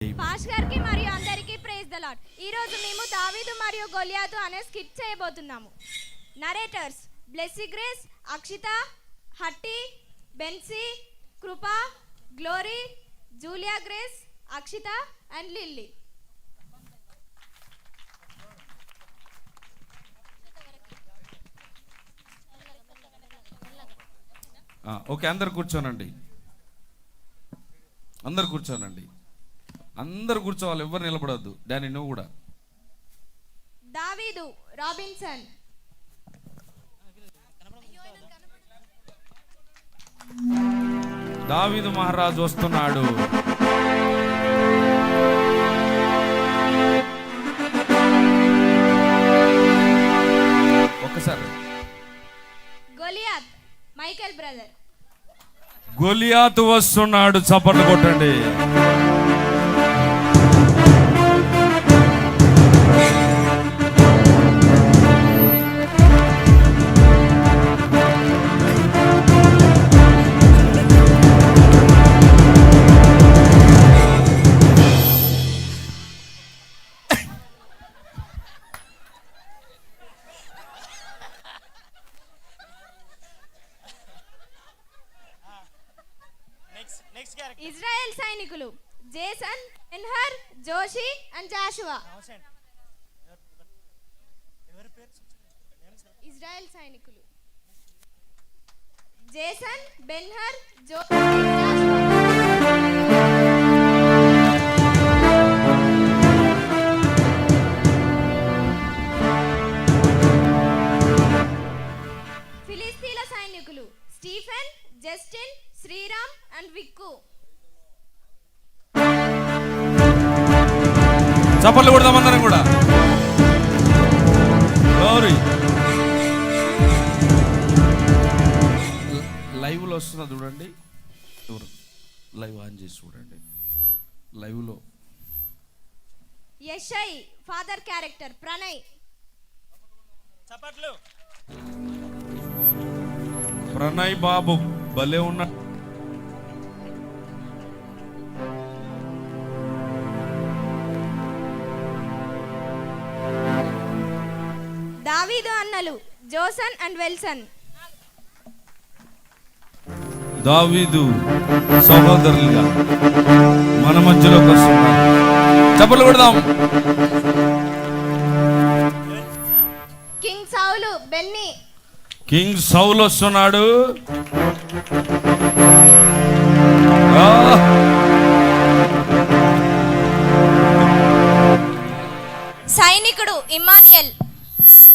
పాష్ గారికి మరియు అందరికీ ప్రైజ్ ద లార్డ్. ఈ రోజు మేము దావీదు మరియు గొలియాతు అనే స్కిట్ చేయబోతున్నాము. Narrators Blessy Grace, Akshitha, Hatti, Bency, Krupa, Glory, Julia Grace, Akshitha and Lilly. Okay, అందరు కూర్చోనండి. అందరు కూర్చోనండి. అందరు కూర్చోవాలి, ఎవరు నిలబడద్దు. డానీ నువ్వు కూడా. దావీదు రాబిన్సన్, దావీదు మహారాజు వస్తున్నాడు. ఒక్కసారి గొలియాత్ మైకేల్ బ్రదర్. గొలియాతు వస్తున్నాడు, చప్పట్లు కొట్టండి. ఇజ్రాయెల్ సైనికులు జేసన్, ఎన్హర్, జోషి అండ్ జాషువా. ఇజ్రాయెల్ సైనికులు జేసన్, బెన్హర్, జోషి, జాషువా. ఫిలిస్తీన్ల సైనికులు Stephen, Justin, Sriram and Vikku. చప్పట్లు కొడదాం అందరం కూడా. లైవ్ లో వస్తున్నా చూడండి. ఎవరు లైవ్ ఆన్ చేసి చూడండి. లైవ్ లో యషై ఫాదర్ క్యారెక్టర్ ప్రణయ్. చప్పట్లు. ప్రణయ్ బాబు భలే ఉన్నా. దావీదు అన్నలు జోసన్ అండ్ వెల్సన్. దావీదు సహోదరులుగా మన మధ్యలోకి వస్తున్నారు. చప్పట్లు కొడదాం. కింగ్ సౌలు బెన్నీ. కింగ్ సౌల్ వస్తున్నాడు. సైనికుడు ఇమానియల్.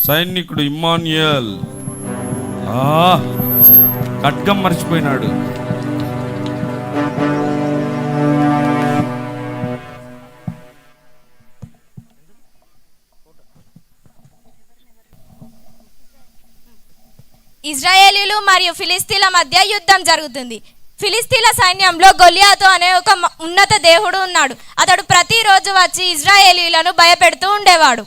సైనికుడు ఇమ్మాన్యుయల్. ఖడ్గం మర్చిపోయినాడు. ఇజ్రాయేలీలు మరియు ఫిలిస్తీన్ల మధ్య యుద్ధం జరుగుతుంది. ఫిలిస్తీన్ల సైన్యంలో గొలియాతు అనే ఒక ఉన్నత దేవుడు ఉన్నాడు. అతడు ప్రతిరోజు వచ్చి ఇజ్రాయేలీలను భయపెడుతూ ఉండేవాడు.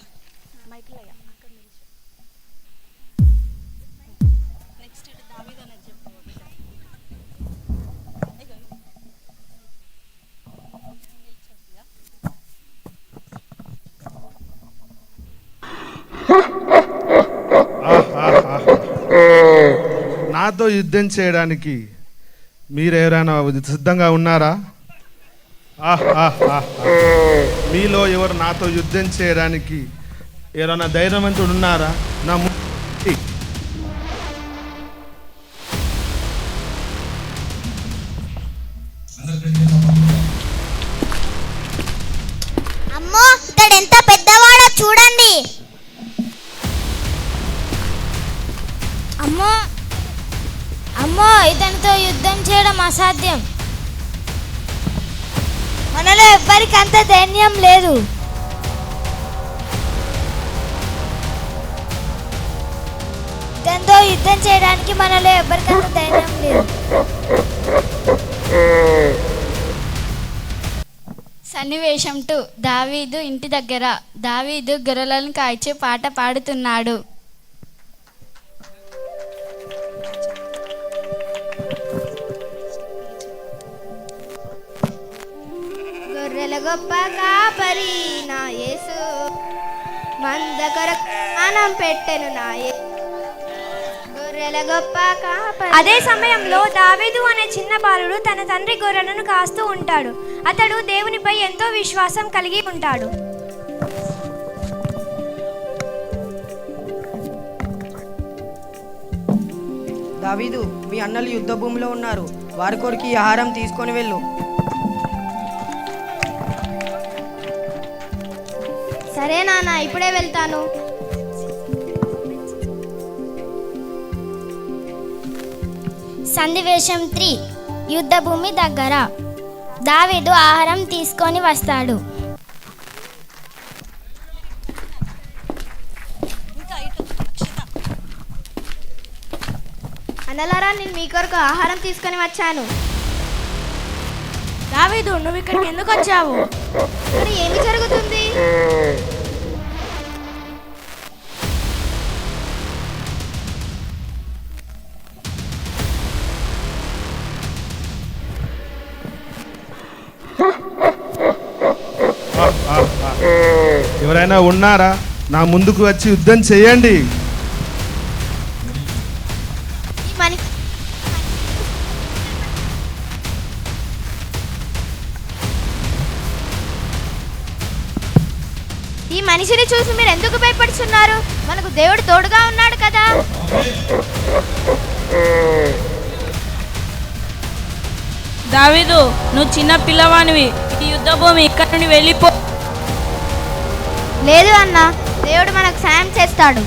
నాతో యుద్ధం చేయడానికి మీరు ఎవరైనా సిద్ధంగా ఉన్నారా? మీలో ఎవరు నాతో యుద్ధం చేయడానికి ఎవరైనా ధైర్యవంతుడు ఉన్నారా? నా అమ్మో, ఇతడు ఎంత పెద్దవాడో చూడండి. అమ్మో అమ్మో, ఇతనితో యుద్ధం చేయడం అసాధ్యం. మనలో ఎవ్వరికి అంత ధైర్యం లేదు. ఇతనితో యుద్ధం చేయడానికి మనలో ఎవ్వరికి అంత ధైర్యం లేదు. సన్నివేశం 2. దావీదు ఇంటి దగ్గర. దావీదు గొర్రెలను కాల్చి పాట పాడుతున్నాడు. గొప్ప కాపరి నా యేసు మంద కొరకు ప్రాణం పెట్టెను నా యేసు గొర్రెల గొప్ప కాపరి. అదే సమయంలో దావీదు అనే చిన్న బాలుడు తన తండ్రి గొర్రెలను కాస్తూ ఉంటాడు. అతడు దేవునిపై ఎంతో విశ్వాసం కలిగి ఉంటాడు. దావీదు, మీ అన్నలు యుద్ధ భూమిలో ఉన్నారు, వారి కొరకు ఈ ఆహారం తీసుకొని వెళ్ళు. సరే నాన్న, ఇప్పుడే వెళ్తాను. సన్నివేశం 3 యుద్ధ భూమి దగ్గర దావీదు ఆహారం తీసుకొని వస్తాడు. అన్నలారా, నేను మీ కొరకు ఆహారం తీసుకొని వచ్చాను. దావీదు, నువ్వు ఇక్కడికి ఎందుకు వచ్చావు? మరి ఏమి జరుగుతుంది? ఎవరైనా ఉన్నారా? నా ముందుకు వచ్చి యుద్ధం చేయండి. ఈ మనిషిని చూసి మీరు ఎందుకు భయపడుతున్నారు? మనకు దేవుడు తోడుగా ఉన్నాడు కదా. దావీదు, నువ్వు చిన్న పిల్లవానివి, ఈ యుద్ధ భూమి ఇక్కడి నుండి వెళ్ళిపో. లేదు అన్న, దేవుడు మనకు సాయం చేస్తాడు.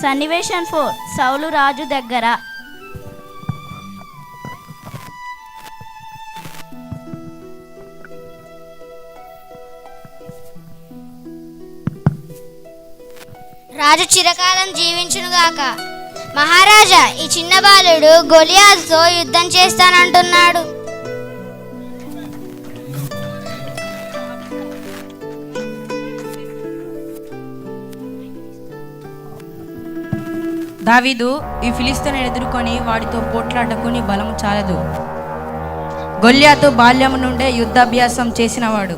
సన్నివేశం 4 సౌలు రాజు దగ్గర. రాజు చిరకాలం జీవించునుగాక. మహారాజా, ఈ చిన్న బాలుడు గొలియాతుతో యుద్ధం చేస్తానంటున్నాడు. దావీదు, ఈ ఫిలిస్తీను ఎదుర్కొని వాడితో పోట్లాడకు నీ బలము చాలదు. గొల్యాతు బాల్యం నుండే యుద్ధాభ్యాసం చేసినవాడు.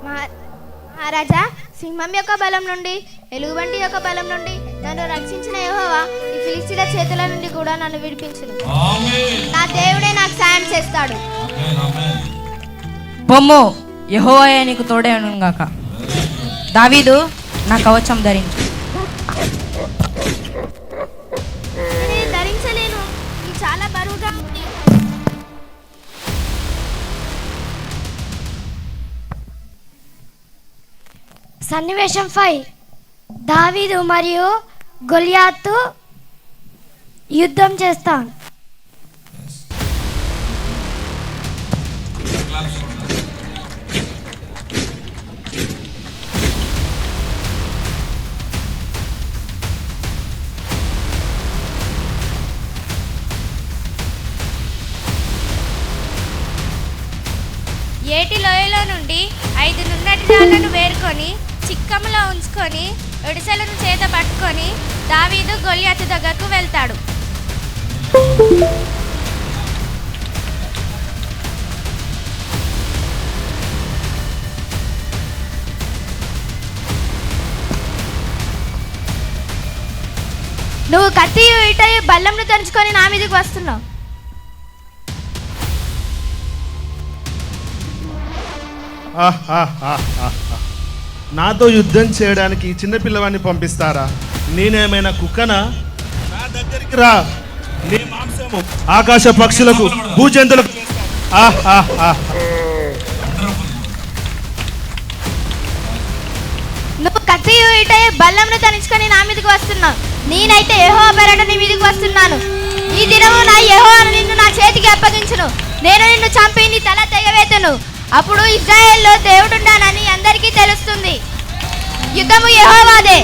మహారాజా, సింహం యొక్క బలం నుండి, ఎలుగుబంటి యొక్క బలం నుండి నన్ను రక్షించిన యెహోవా ఈ ఫిలిస్తీన్ల చేతుల నుండి కూడా నన్ను విడిపించును. నా దేవుడే నాకు సాయం చేస్తాడు. పొమ్ము, యెహోవాయే నీకు తోడే ఉండుగాక. దావీదు, నా కవచం ధరించు. నేను ధరించలేను, ఇది చాలా బరువుగా ఉంది. సన్నివేశం 5 దావీదు మరియు గొలియాతు యుద్ధం చేస్తాను. ఏటి లోయలో నుండి 5 నున్నటి రాళ్లను వేరుకొని చిక్కములో ఉంచుకొని ఒడిసెలను చేత పట్టుకొని దావీదు గొలియాతు దగ్గరకు వెళ్తాడు. నువ్వు కత్తియు ఇటయు బల్లంను తెంచుకొని నా మీదకి వస్తున్నావు. నాతో యుద్ధం చేయడానికి ఈ చిన్న పిల్లవాడిని పంపిస్తారా? నేనేమైనా కుక్కనా? నా దగ్గరికి రా. నీ మాంసము ఆకాశ పక్షులకు, భూజంతులకు. నువ్వు కత్తియు ఇటయు బల్లంను తెంచుకొని నా మీదకి వస్తున్నావు. నేనైతే యెహోవా పేరట నీ మీదకి వస్తున్నాను. ఈ దినము నా యెహోవా నిన్ను నా చేతికి అప్పగించును. నేను నిన్ను చంపి నీ తల తెగవేతును. అప్పుడు ఇశ్రాయేల్లో దేవుడున్నానని అందరికీ తెలుస్తుంది. యుద్ధము యెహోవాదే.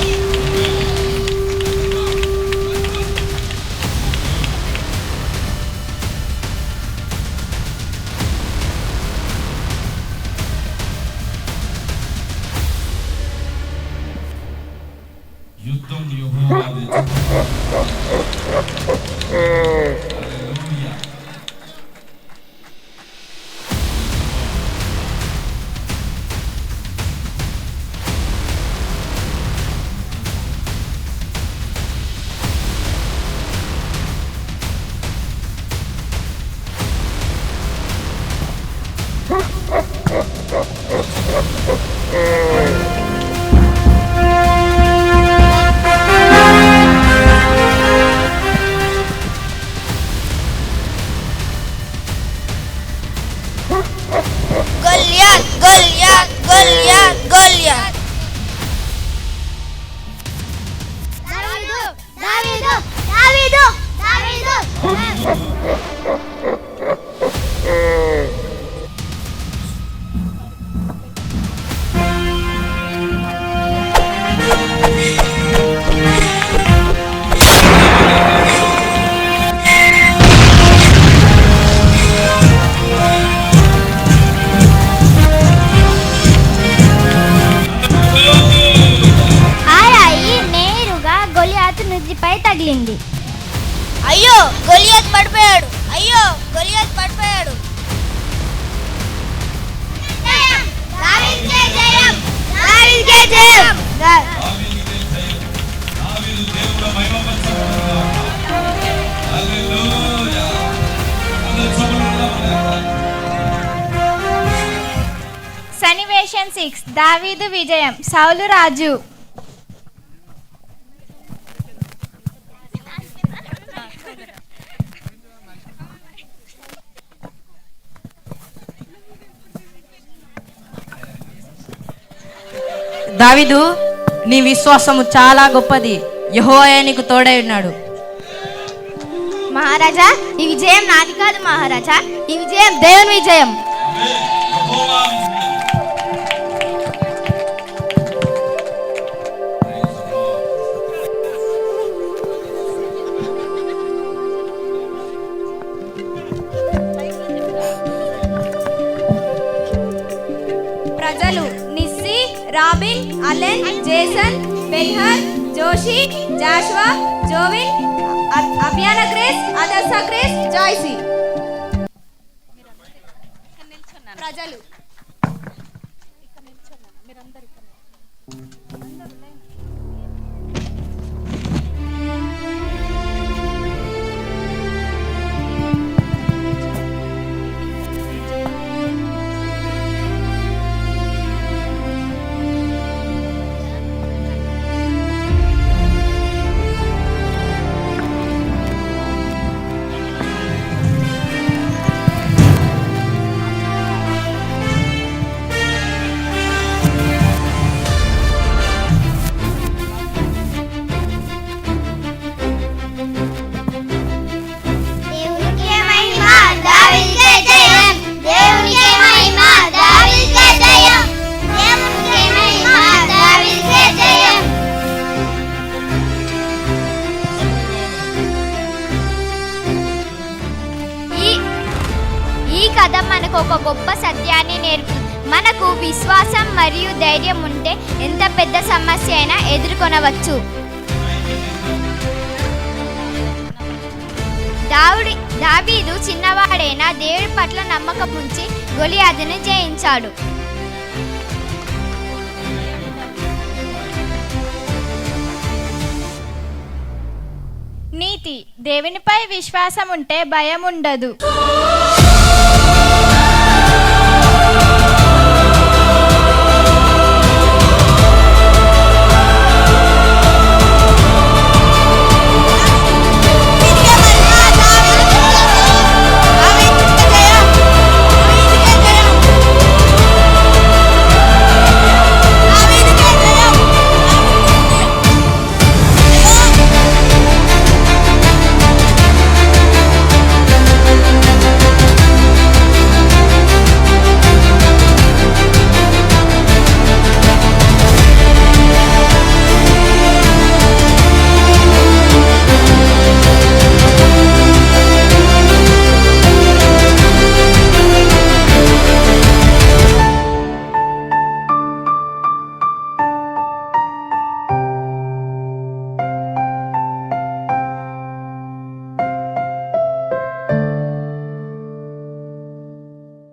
యుద్ధం యెహోవాదే. Hallelujah. Goliath Goliath Goliath Goliath. దావీదు దావీదు దావీదు దావీదు. నుదిపై తగిలింది. అయ్యో గొలియాత్ పడిపోయాడు. అయ్యో గొలియాత్ పడిపోయాడు. దావీదుకే జయం. దావీదుకే జయం. దావీదు దేవుని మహిమపరచబడును. హల్లెలూయా. సన్నివేశం 6 దావీదు విజయం. సౌలు రాజు. దావీదు, నీ విశ్వాసము చాలా గొప్పది. యెహోవా నీకు తోడై ఉన్నాడు. మహారాజా, ఈ విజయం నాది కాదు మహారాజా, ఈ విజయం దేవుని విజయం. ప్రజలు Nissi, Robin, Allen, Jason, Benhur, Joshi, Joshua, Jovin, Abhiyana Grace, Adarsha Grace, Joycy. ప్రజలు మనకు ఒక గొప్ప సత్యాన్ని నేర్పి మనకు విశ్వాసం మరియు ధైర్యం ఉంటే ఎంత పెద్ద సమస్య అయినా ఎదుర్కొనవచ్చు. దావీదు చిన్నవాడైనా దేవుడి పట్ల నమ్మకం ఉంచి గొలియాతును జయించాడు. నీతి, దేవునిపై విశ్వాసం ఉంటే భయం ఉండదు.